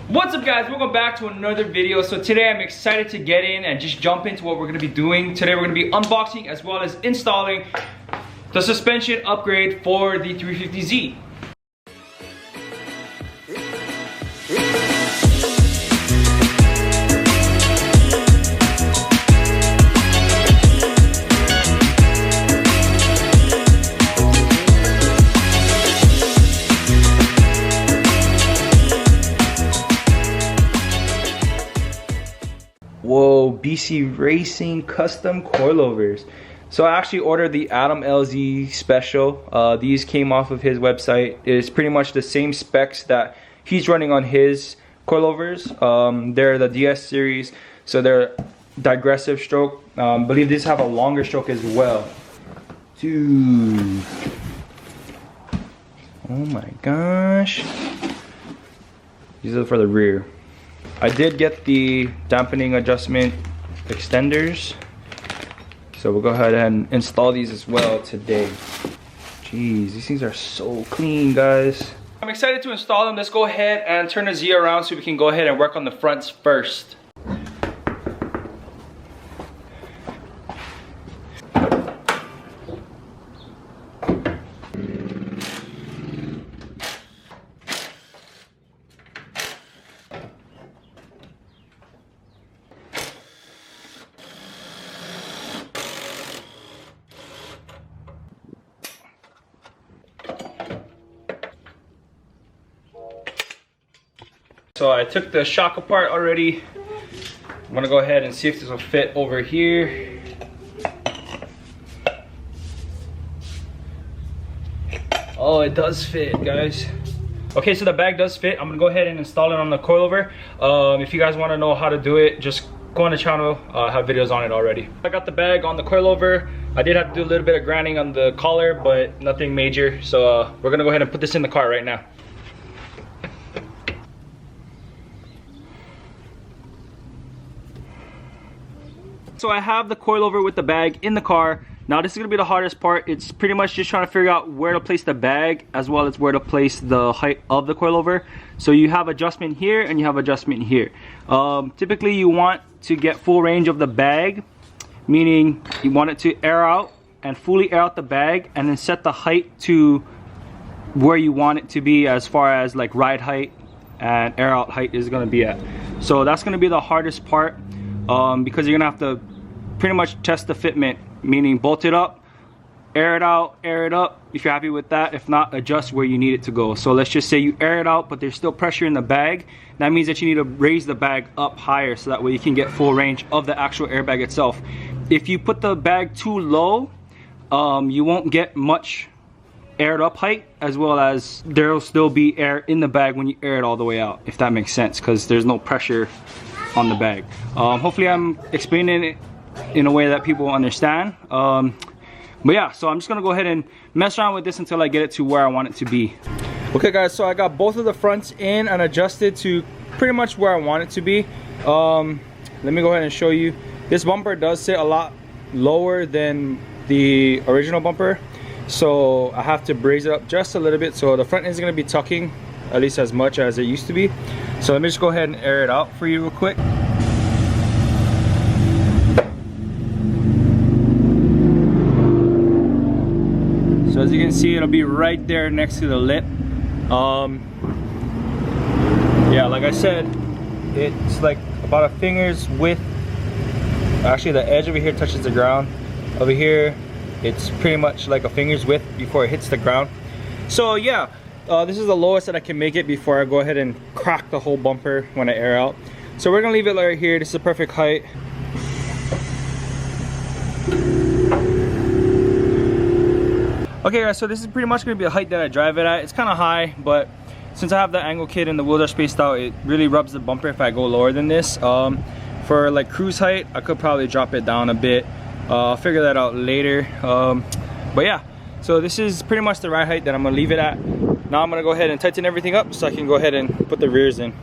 What's up guys, welcome back to another video. So today I'm excited to get in and just jump into what we're going to be doing. Today we're going to be unboxing as well as installing the suspension upgrade for the 350Z. Whoa, BC Racing custom coilovers. So I actually ordered the Adam LZ special. These came off of his website. It's pretty much the same specs that he's running on his coilovers. They're the DS series, so they're digressive stroke. Believe these have a longer stroke as well. Dude. Oh my gosh. These are for the rear. I did get the dampening adjustment extenders, so we'll go ahead and install these as well today. Jeez, these things are so clean, guys. I'm excited to install them. Let's go ahead and turn the Z around so we can go ahead and work on the fronts first. So I took the shock apart already. I'm gonna go ahead and see if this will fit over here. Oh, it does fit, guys. Okay, so the bag does fit. I'm gonna go ahead and install it on the coilover. If you guys wanna know how to do it, just go on the channel. I have videos on it already. I got the bag on the coilover. I did have to do a little bit of grinding on the collar, but nothing major. So we're gonna go ahead and put this in the car right now. So I have the coilover with the bag in the car. Now this is gonna be the hardest part. It's pretty much just trying to figure out where to place the bag as well as where to place the height of the coilover. So you have adjustment here and you have adjustment here. Typically you want to get full range of the bag, meaning you want it to air out and fully air out the bag and then set the height to where you want it to be as far as like ride height and air out height is gonna be at. So that's gonna be the hardest part because you're gonna have to pretty much test the fitment, meaning bolt it up, air it out, air it up if you're happy with that. If not, adjust where you need it to go. So let's just say you air it out but there's still pressure in the bag. That means that you need to raise the bag up higher so that way you can get full range of the actual airbag itself. If you put the bag too low, you won't get much aired up height, as well as there will still be air in the bag when you air it all the way out, if that makes sense, because there's no pressure on the bag. Hopefully I'm explaining it in a way that people understand. But yeah, so I'm just gonna go ahead and mess around with this until I get it to where I want it to be. Okay guys, so I got both of the fronts in and adjusted to pretty much where I want it to be. Let me go ahead and show you. This bumper does sit a lot lower than the original bumper, so I have to raise it up just a little bit, so the front isn't gonna be tucking at least as much as it used to be. So let me just go ahead and air it out for you real quick. So as you can see, it'll be right there next to the lip. Yeah, like I said, it's like about a finger's width. Actually, the edge over here touches the ground. Over here, it's pretty much like a finger's width before it hits the ground. So yeah, this is the lowest that I can make it before I go ahead and crack the whole bumper when I air out. So we're gonna leave it right here. This is the perfect height. Okay guys, so this is pretty much gonna be the height that I drive it at. It's kind of high, but since I have the angle kit and the wheels are spaced out, it really rubs the bumper if I go lower than this. For like cruise height, I could probably drop it down a bit. I'll figure that out later. But yeah, so this is pretty much the right height that I'm gonna leave it at. Now I'm gonna go ahead and tighten everything up so I can go ahead and put the rears in.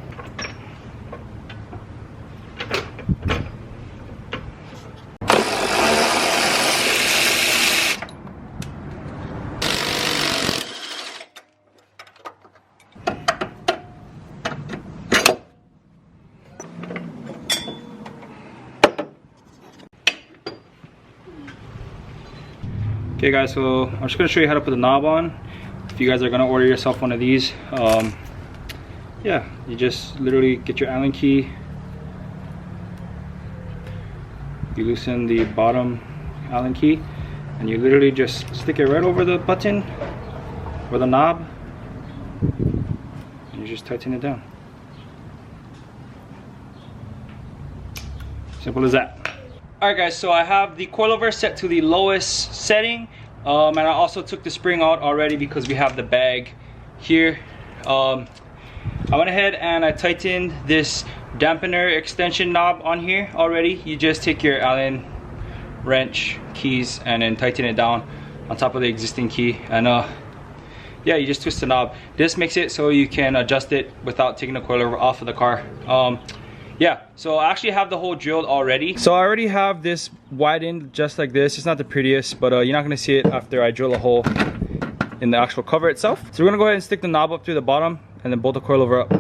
Okay guys, so I'm just gonna show you how to put the knob on. If you guys are gonna order yourself one of these, yeah, you just literally get your Allen key, you loosen the bottom Allen key, and you literally just stick it right over the button or the knob, and you just tighten it down. Simple as that. Alright guys, so I have the coilover set to the lowest setting, and I also took the spring out already because we have the bag here. I went ahead and I tightened this dampener extension knob on here already. You just take your Allen wrench keys and then tighten it down on top of the existing key, and yeah, you just twist the knob. This makes it so you can adjust it without taking the coilover off of the car. Yeah, so I actually have the hole drilled already. So I already have this widened just like this. It's not the prettiest, but you're not gonna see it after I drill a hole in the actual cover itself. So we're gonna go ahead and stick the knob up through the bottom and then bolt the coilover up.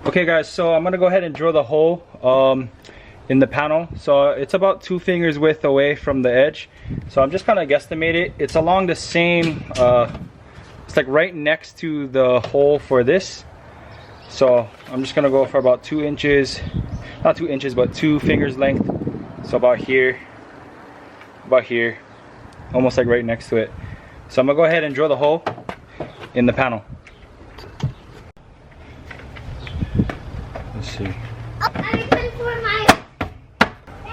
Okay guys, so I'm gonna go ahead and drill the hole in the panel. So it's about 2 fingers width away from the edge. So I'm just kind of guesstimate it. It's along the same, it's like right next to the hole for this. So I'm just gonna go for about 2 inches, not 2 inches, but 2 fingers length. So about here, almost like right next to it. So I'm gonna go ahead and drill the hole in the panel. Let's see.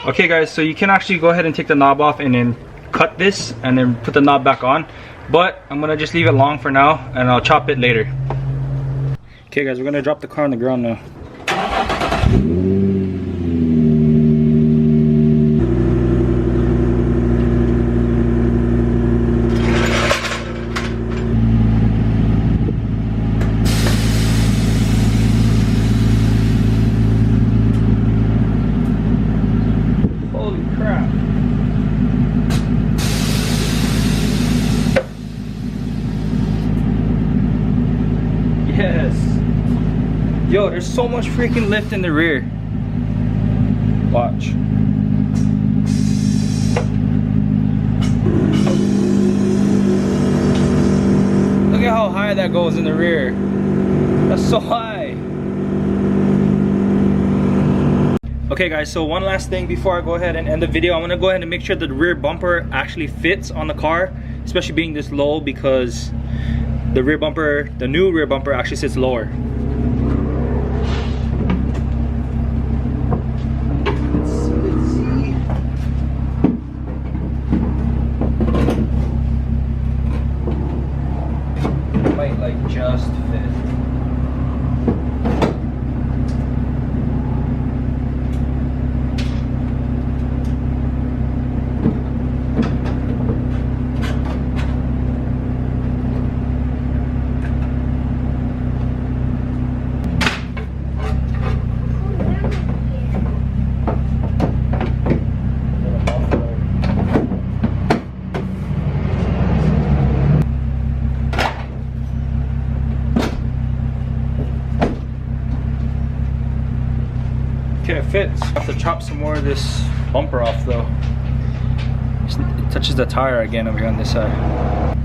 Okay guys, so you can actually go ahead and take the knob off and then cut this and then put the knob back on, but I'm gonna just leave it long for now and I'll chop it later. Okay guys, we're gonna drop the car on the ground now. Yes. Yo, there's so much freaking lift in the rear. Watch. Look at how high that goes in the rear. That's so high. Okay guys, so one last thing before I go ahead and end the video. I'm gonna go ahead and make sure that the rear bumper actually fits on the car, especially being this low, because the rear bumper, the new rear bumper, actually sits lower. Let's see. Might like just fit. Okay, it fits. I have to chop some more of this bumper off though. It touches the tire again over here on this side.